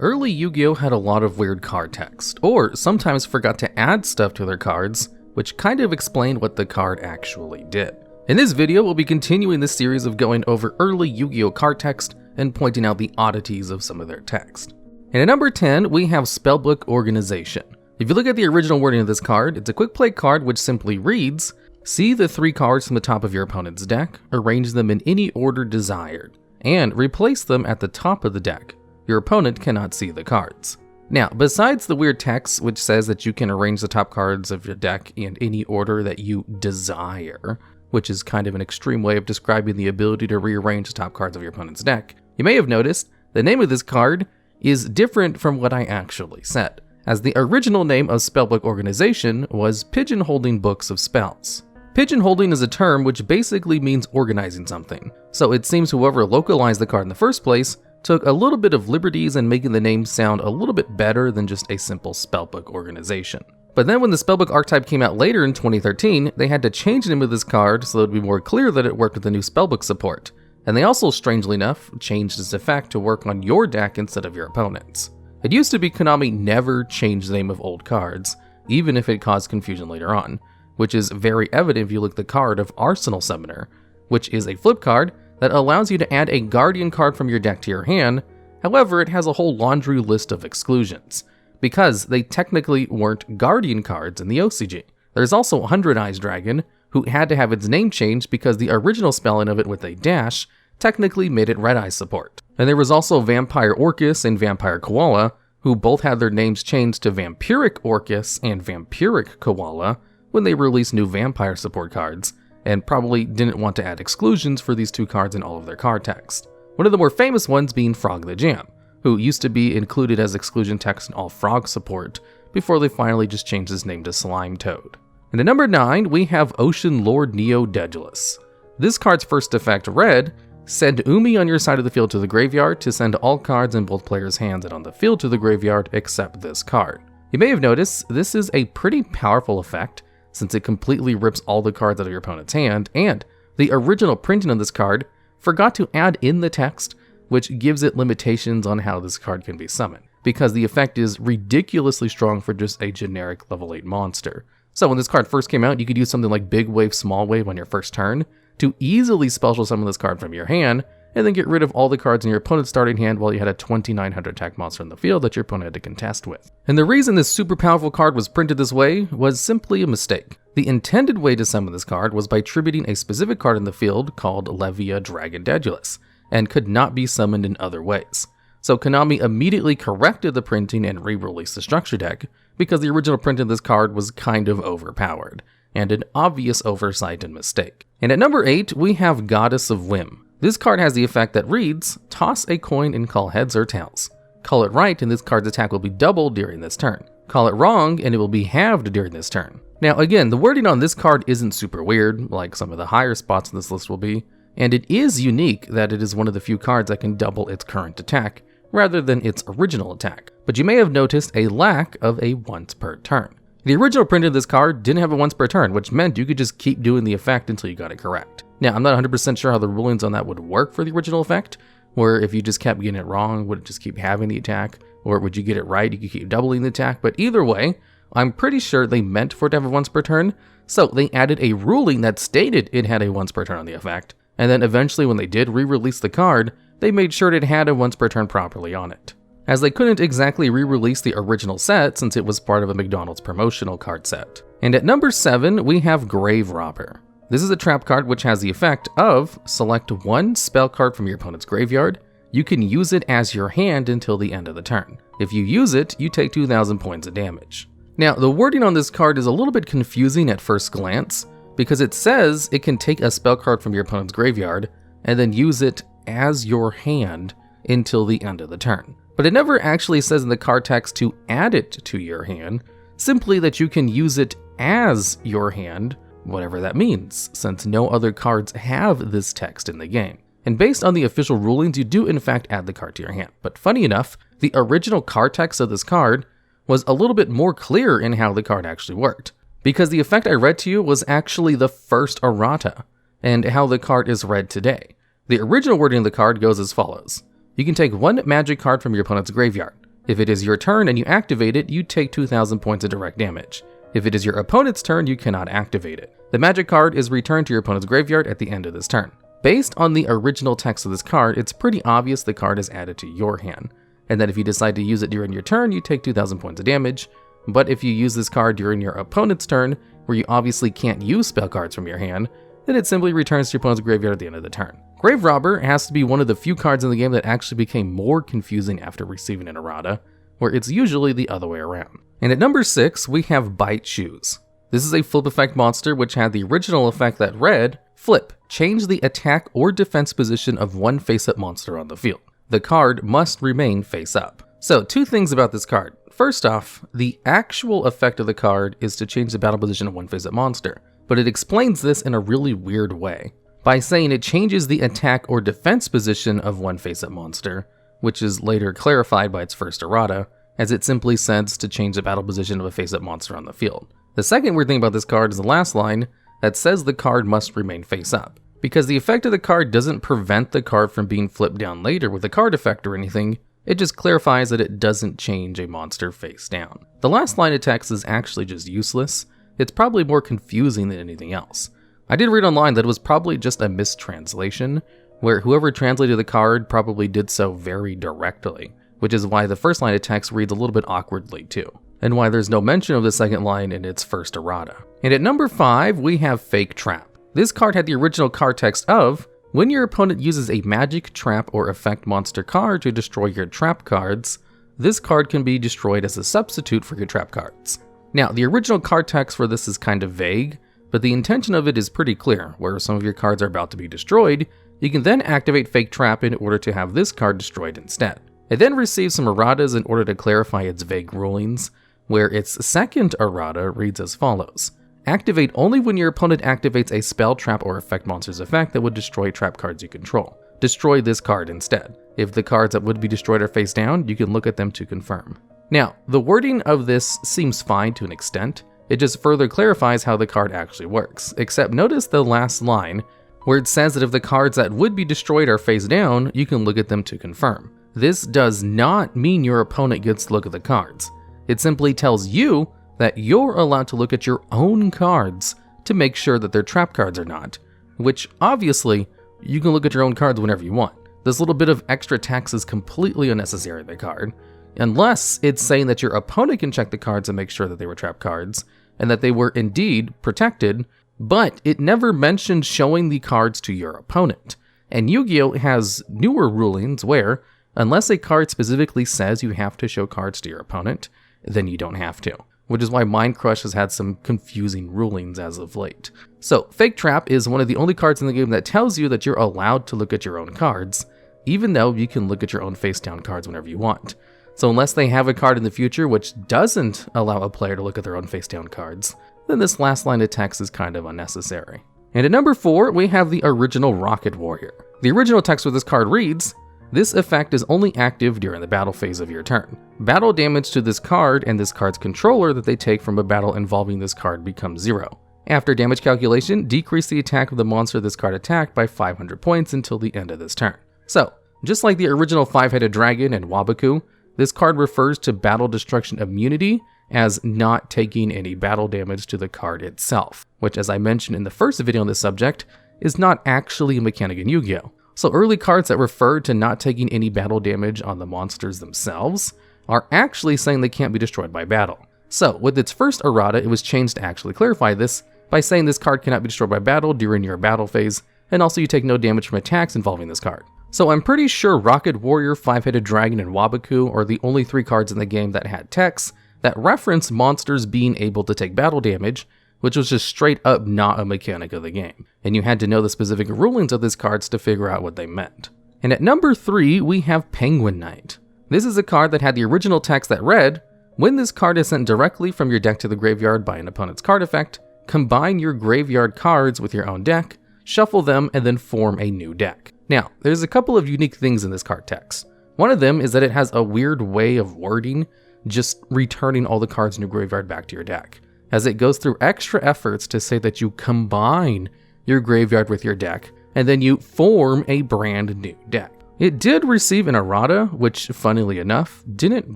Early Yu-Gi-Oh had a lot of weird card text, or sometimes forgot to add stuff to their cards, which kind of explained what the card actually did. In this video, we'll be continuing this series of going over early Yu-Gi-Oh card text and pointing out the oddities of some of their text. And at number 10, we have Spellbook Organization. If you look at the original wording of this card, it's a quick play card which simply reads, see the 3 cards from the top of your opponent's deck, arrange them in any order desired, and replace them at the top of the deck. Your opponent cannot see the cards. Now, besides the weird text which says that you can arrange the top cards of your deck in any order that you desire, which is kind of an extreme way of describing the ability to rearrange the top cards of your opponent's deck, you may have noticed the name of this card is different from what I actually said, as the original name of Spellbook Organization was Pigeonholing Books of Spells. Pigeonholing is a term which basically means organizing something, so it seems whoever localized the card in the first place took a little bit of liberties in making the name sound a little bit better than just a simple spellbook organization. But then when the spellbook archetype came out later in 2013, they had to change the name of this card so it would be more clear that it worked with the new spellbook support. And they also, strangely enough, changed its effect to work on your deck instead of your opponent's. It used to be Konami never changed the name of old cards, even if it caused confusion later on, which is very evident if you look at the card of Arsenal Summoner, which is a flip card that allows you to add a Guardian card from your deck to your hand. However, it has a whole laundry list of exclusions, because they technically weren't Guardian cards in the OCG. There's also 100 Eyes Dragon, who had to have its name changed because the original spelling of it with a dash technically made it Red Eyes support. And there was also Vampire Orcus and Vampire Koala, who both had their names changed to Vampiric Orcus and Vampiric Koala when they released new Vampire support cards, and probably didn't want to add exclusions for these 2 cards in all of their card text. One of the more famous ones being Frog the Jam, who used to be included as exclusion text in all Frog support, before they finally just changed his name to Slime Toad. And at number 9, we have Ocean Lord Neo-Daedalus. This card's first effect read, send Umi on your side of the field to the graveyard to send all cards in both players' hands and on the field to the graveyard except this card. You may have noticed this is a pretty powerful effect, since it completely rips all the cards out of your opponent's hand, and the original printing of this card forgot to add in the text, which gives it limitations on how this card can be summoned, because the effect is ridiculously strong for just a generic level 8 monster. So when this card first came out, you could use something like Big Wave, Small Wave on your first turn to easily special summon this card from your hand, and then get rid of all the cards in your opponent's starting hand while you had a 2900 attack monster in the field that your opponent had to contest with. And the reason this super powerful card was printed this way was simply a mistake. The intended way to summon this card was by tributing a specific card in the field called Levia Dragon Daedalus, and could not be summoned in other ways. So Konami immediately corrected the printing and re-released the structure deck, because the original print of this card was kind of overpowered, and an obvious oversight and mistake. And at number 8, we have Goddess of Whim. This card has the effect that reads, toss a coin and call heads or tails. Call it right and this card's attack will be doubled during this turn. Call it wrong and it will be halved during this turn. Now again, the wording on this card isn't super weird, like some of the higher spots in this list will be, and it is unique that it is one of the few cards that can double its current attack, rather than its original attack. But you may have noticed a lack of a once per turn. The original print of this card didn't have a once per turn, which meant you could just keep doing the effect until you got it correct. Now, I'm not 100% sure how the rulings on that would work for the original effect, where if you just kept getting it wrong, would it just keep having the attack? Or would you get it right, you could keep doubling the attack? But either way, I'm pretty sure they meant for it to have a once per turn, so they added a ruling that stated it had a once per turn on the effect, and then eventually when they did re-release the card, they made sure it had a once per turn properly on it, as they couldn't exactly re-release the original set since it was part of a McDonald's promotional card set. And at number 7, we have Grave Robber. This is a trap card which has the effect of select 1 spell card from your opponent's graveyard. You can use it as your hand until the end of the turn. If you use it, you take 2,000 points of damage. Now, the wording on this card is a little bit confusing at first glance, because it says it can take a spell card from your opponent's graveyard and then use it as your hand until the end of the turn. But it never actually says in the card text to add it to your hand, simply that you can use it as your hand, whatever that means, since no other cards have this text in the game. And based on the official rulings, you do in fact add the card to your hand. But funny enough, the original card text of this card was a little bit more clear in how the card actually worked, because the effect I read to you was actually the first errata, and how the card is read today. The original wording of the card goes as follows. You can take 1 magic card from your opponent's graveyard. If it is your turn and you activate it, you take 2,000 points of direct damage. If it is your opponent's turn, you cannot activate it. The magic card is returned to your opponent's graveyard at the end of this turn. Based on the original text of this card, it's pretty obvious the card is added to your hand, and that if you decide to use it during your turn, you take 2,000 points of damage. But if you use this card during your opponent's turn, where you obviously can't use spell cards from your hand, then it simply returns to your opponent's graveyard at the end of the turn. Grave Robber has to be one of the few cards in the game that actually became more confusing after receiving an errata, where it's usually the other way around. And at number 6, we have Bite Shoes. This is a flip effect monster which had the original effect that read, flip, change the attack or defense position of one face-up monster on the field. The card must remain face-up. So, 2 things about this card. First off, the actual effect of the card is to change the battle position of one face-up monster, but it explains this in a really weird way, by saying it changes the attack or defense position of one face-up monster, which is later clarified by its first errata, as it simply says to change the battle position of a face-up monster on the field. The second weird thing about this card is the last line that says the card must remain face-up, because the effect of the card doesn't prevent the card from being flipped down later with a card effect or anything, it just clarifies that it doesn't change a monster face down. The last line of text is actually just useless. It's probably more confusing than anything else. I did read online that it was probably just a mistranslation, where whoever translated the card probably did so very directly, which is why the first line of text reads a little bit awkwardly too, and why there's no mention of the second line in its first errata. And at number 5, we have Fake Trap. This card had the original card text of, when your opponent uses a magic, trap, or effect monster card to destroy your trap cards, this card can be destroyed as a substitute for your trap cards. Now, the original card text for this is kind of vague, but the intention of it is pretty clear. Where some of your cards are about to be destroyed, you can then activate Fake Trap in order to have this card destroyed instead. It then receives some erratas in order to clarify its vague rulings, where its second errata reads as follows. Activate only when your opponent activates a spell, trap, or effect monster's effect that would destroy trap cards you control. Destroy this card instead. If the cards that would be destroyed are face down, you can look at them to confirm. Now, the wording of this seems fine to an extent. It just further clarifies how the card actually works, except notice the last line, where it says that if the cards that would be destroyed are face down, you can look at them to confirm. This does not mean your opponent gets to look at the cards. It simply tells you that you're allowed to look at your own cards to make sure that they're trap cards or not, which obviously, you can look at your own cards whenever you want. This little bit of extra text is completely unnecessary in the card, unless it's saying that your opponent can check the cards and make sure that they were trap cards, and that they were indeed protected, but it never mentioned showing the cards to your opponent. And Yu-Gi-Oh! Has newer rulings where, unless a card specifically says you have to show cards to your opponent, then you don't have to, which is why Mind Crush has had some confusing rulings as of late. So, Fake Trap is one of the only cards in the game that tells you that you're allowed to look at your own cards, even though you can look at your own face-down cards whenever you want. So unless they have a card in the future which doesn't allow a player to look at their own face-down cards, then this last line of text is kind of unnecessary. And at number 4, we have the original Rocket Warrior. The original text for this card reads, this effect is only active during the battle phase of your turn. Battle damage to this card and this card's controller that they take from a battle involving this card becomes 0. After damage calculation, decrease the attack of the monster this card attacked by 500 points until the end of this turn. So, just like the original 5-headed dragon and Wabaku, this card refers to battle destruction immunity as not taking any battle damage to the card itself, which, as I mentioned in the first video on this subject, is not actually a mechanic in Yu-Gi-Oh! So early cards that refer to not taking any battle damage on the monsters themselves are actually saying they can't be destroyed by battle. So with its first errata, it was changed to actually clarify this by saying this card cannot be destroyed by battle during your battle phase, and also you take no damage from attacks involving this card. So I'm pretty sure Rocket Warrior, 5-headed dragon, and Wabaku are the only 3 cards in the game that had texts that reference monsters being able to take battle damage, which was just straight up not a mechanic of the game, and you had to know the specific rulings of these cards to figure out what they meant. And at number 3, we have Penguin Knight. This is a card that had the original text that read, when this card is sent directly from your deck to the graveyard by an opponent's card effect, combine your graveyard cards with your own deck, shuffle them, and then form a new deck. Now, there's a couple of unique things in this card text. One of them is that it has a weird way of wording, just returning all the cards in your graveyard back to your deck, as it goes through extra efforts to say that you combine your graveyard with your deck, and then you form a brand new deck. It did receive an errata, which, funnily enough, didn't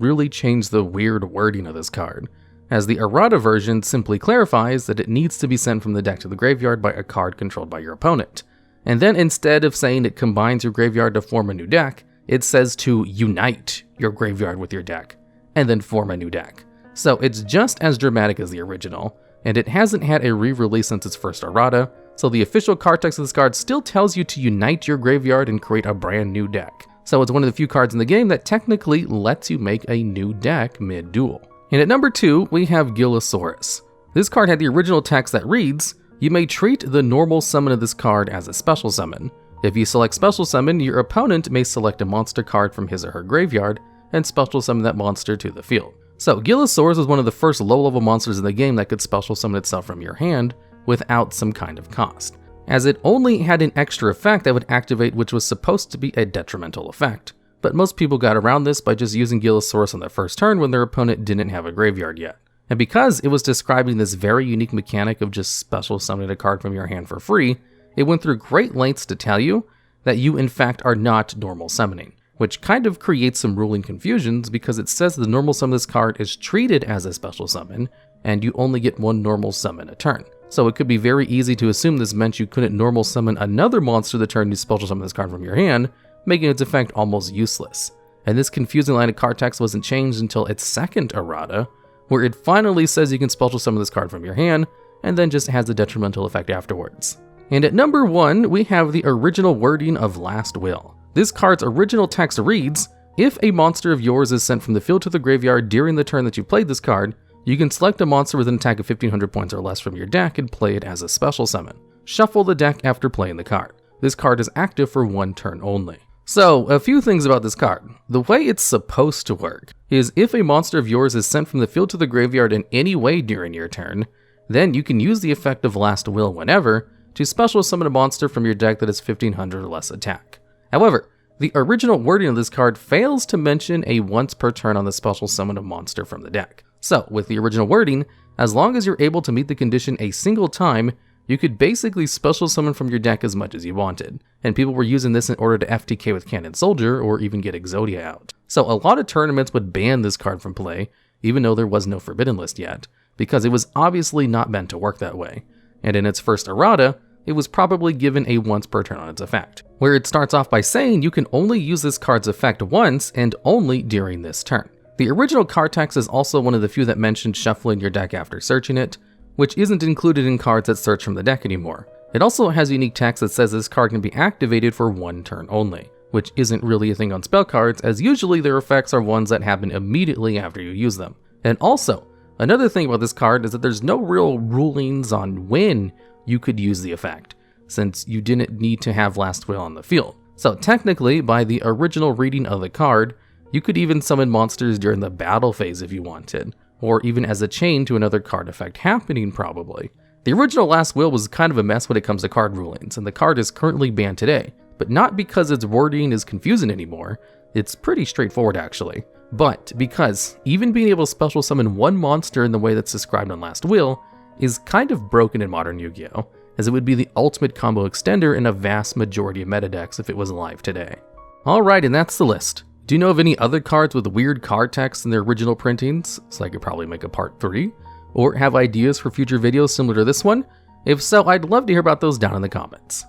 really change the weird wording of this card, as the errata version simply clarifies that it needs to be sent from the deck to the graveyard by a card controlled by your opponent. And then instead of saying it combines your graveyard to form a new deck, it says to unite your graveyard with your deck, and then form a new deck. So it's just as dramatic as the original, and it hasn't had a re-release since its first errata, so the official card text of this card still tells you to unite your graveyard and create a brand new deck. So it's one of the few cards in the game that technically lets you make a new deck mid-duel. And at number 2, we have Gilasaurus. This card had the original text that reads, you may treat the normal summon of this card as a special summon. If you select special summon, your opponent may select a monster card from his or her graveyard and special summon that monster to the field. So Gilasaurus was one of the first low-level monsters in the game that could special summon itself from your hand without some kind of cost, as it only had an extra effect that would activate which was supposed to be a detrimental effect. But most people got around this by just using Gilasaurus on their first turn when their opponent didn't have a graveyard yet. And because it was describing this very unique mechanic of just special summoning a card from your hand for free, it went through great lengths to tell you that you in fact are not normal summoning, which kind of creates some ruling confusions because it says the normal summon of this card is treated as a special summon, and you only get one normal summon a turn. So it could be very easy to assume this meant you couldn't normal summon another monster the turn you special summon this card from your hand, making its effect almost useless. And this confusing line of card text wasn't changed until its second errata, where it finally says you can special summon this card from your hand, and then just has a detrimental effect afterwards. And at number 1, we have the original wording of Last Will. This card's original text reads, if a monster of yours is sent from the field to the graveyard during the turn that you played this card, you can select a monster with an attack of 1500 points or less from your deck and play it as a special summon. Shuffle the deck after playing the card. This card is active for one turn only. So, a few things about this card. The way it's supposed to work is if a monster of yours is sent from the field to the graveyard in any way during your turn, then you can use the effect of Last Will whenever to special summon a monster from your deck that has 1500 or less attack. However, the original wording of this card fails to mention a once per turn on the special summon a monster from the deck. So, with the original wording, as long as you're able to meet the condition a single time, you could basically special summon from your deck as much as you wanted, and people were using this in order to FTK with Cannon Soldier or even get Exodia out. So a lot of tournaments would ban this card from play, even though there was no forbidden list yet, because it was obviously not meant to work that way. And in its first errata, it was probably given a once per turn on its effect, where it starts off by saying you can only use this card's effect once and only during this turn. The original card text is also one of the few that mentioned shuffling your deck after searching it, which isn't included in cards that search from the deck anymore. It also has unique text that says this card can be activated for one turn only, which isn't really a thing on spell cards, as usually their effects are ones that happen immediately after you use them. And also, another thing about this card is that there's no real rulings on when you could use the effect, since you didn't need to have Last Will on the field. So technically, by the original reading of the card, you could even summon monsters during the battle phase if you wanted, or even as a chain to another card effect happening probably. The original Last Will was kind of a mess when it comes to card rulings, and the card is currently banned today, but not because its wording is confusing anymore. It's pretty straightforward actually, but because even being able to special summon one monster in the way that's described on Last Will is kind of broken in modern Yu-Gi-Oh!, as it would be the ultimate combo extender in a vast majority of meta decks if it was alive today. Alright, and that's the list. Do you know of any other cards with weird card text in their original printings, so I could probably make a part 3? Or have ideas for future videos similar to this one? If so, I'd love to hear about those down in the comments.